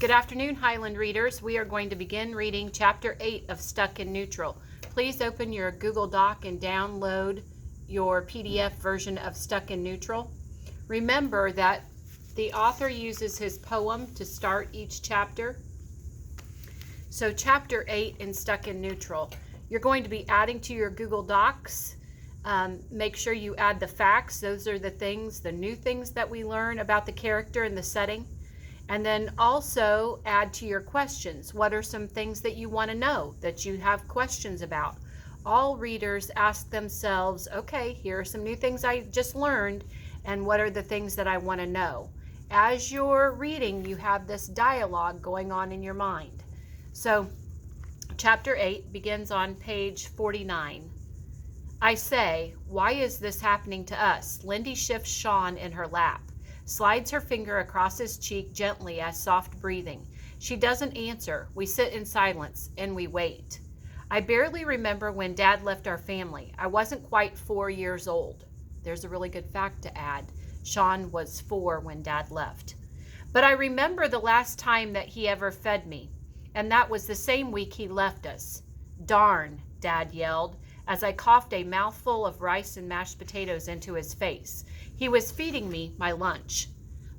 Good afternoon, Highland readers. We are going to begin reading Chapter 8 of Stuck in Neutral. Please open your Google Doc and download your PDF version of Stuck in Neutral. Remember that the author uses his poem to start each chapter. So Chapter 8 in Stuck in Neutral. You're going to be adding to your Google Docs. Make sure you add the facts. Those are the things, the new things that we learn about the character and the setting. And then also add to your questions. What are some things that you want to know, that you have questions about? All readers ask themselves, okay, here are some new things I just learned, and what are the things that I want to know? As you're reading, you have this dialogue going on in your mind. So, Chapter 8 begins on page 49. I say, why is this happening to us? Lindy shifts Sean in her lap, slides her finger across his cheek gently as soft breathing. She doesn't answer. We sit in silence, and we wait. I barely remember when Dad left our family. I wasn't quite 4 years old. There's a really good fact to add. Sean was 4 when Dad left. But I remember the last time that he ever fed me, and that was the same week he left us. Darn, Dad yelled, as I coughed a mouthful of rice and mashed potatoes into his face. He was feeding me my lunch.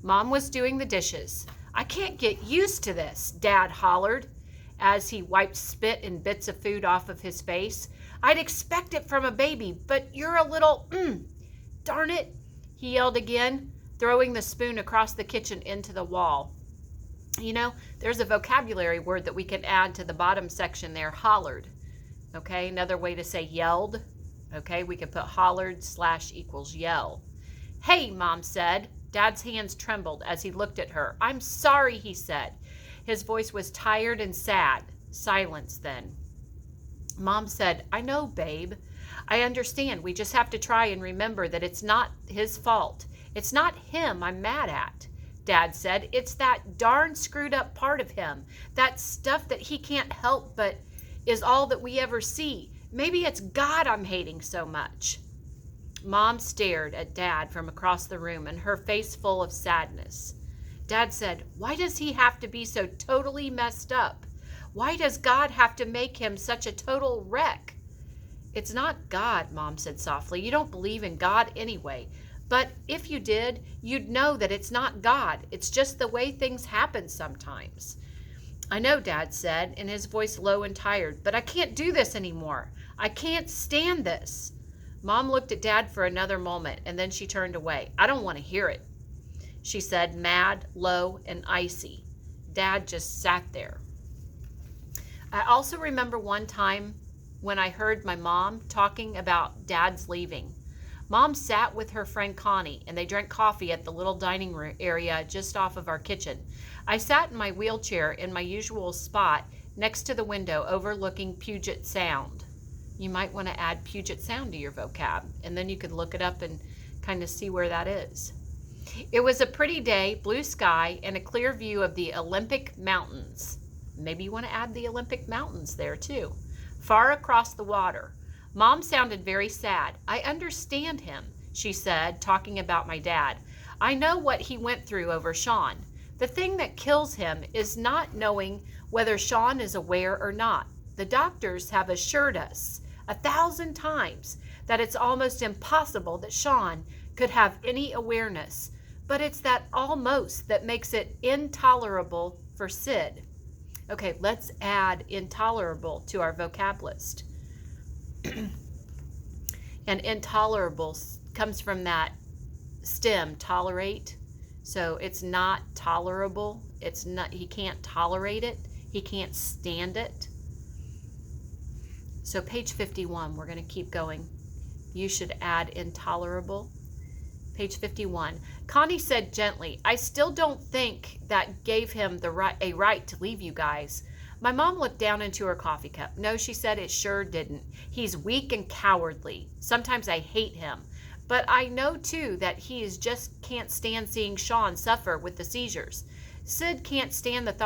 Mom was doing the dishes. I can't get used to this, Dad hollered as he wiped spit and bits of food off of his face. I'd expect it from a baby, but you're a little, darn it, he yelled again, throwing the spoon across the kitchen into the wall. You know, there's a vocabulary word that we can add to the bottom section there, hollered. Okay, another way to say yelled. Okay, we could put hollered / equals yell. Hey, Mom said. Dad's hands trembled as he looked at her. I'm sorry, he said. His voice was tired and sad. Silence then. Mom said, I know, babe. I understand. We just have to try and remember that it's not his fault. It's not him I'm mad at, Dad said. It's that darn screwed up part of him. That stuff that he can't help but is all that we ever see. Maybe it's God I'm hating so much. Mom stared at Dad from across the room, and her face full of sadness. Dad said, why does he have to be so totally messed up? Why does God have to make him such a total wreck? It's not God, Mom said softly. You don't believe in God anyway. But if you did, you'd know that it's not God. It's just the way things happen sometimes. I know, Dad said, and his voice low and tired, but I can't do this anymore. I can't stand this. Mom looked at Dad for another moment, and then she turned away. I don't want to hear it, she said, mad, low, and icy. Dad just sat there. I also remember one time when I heard my mom talking about Dad's leaving. Mom sat with her friend Connie, and they drank coffee at the little dining room area just off of our kitchen. I sat in my wheelchair in my usual spot next to the window overlooking Puget Sound. You might want to add Puget Sound to your vocab, and then you could look it up and kind of see where that is. It was a pretty day, blue sky, and a clear view of the Olympic Mountains. Maybe you want to add the Olympic Mountains there too. Far across the water. Mom sounded very sad. I understand him, she said, talking about my dad. I know what he went through over Sean. The thing that kills him is not knowing whether Sean is aware or not. The doctors have assured us 1,000 times that it's almost impossible that Sean could have any awareness, but it's that almost that makes it intolerable for Sid. Okay, let's add intolerable to our vocab list. And intolerable comes from that stem, tolerate. So it's not tolerable. It's not, he can't tolerate it. He can't stand it. So page 51, we're going to keep going. You should add intolerable. Page 51. Connie said gently, I still don't think that gave him a right to leave you guys. My mom looked down into her coffee cup. No, she said, it sure didn't. He's weak and cowardly. Sometimes I hate him. But I know, too, that he just can't stand seeing Sean suffer with the seizures. Sid can't stand the thought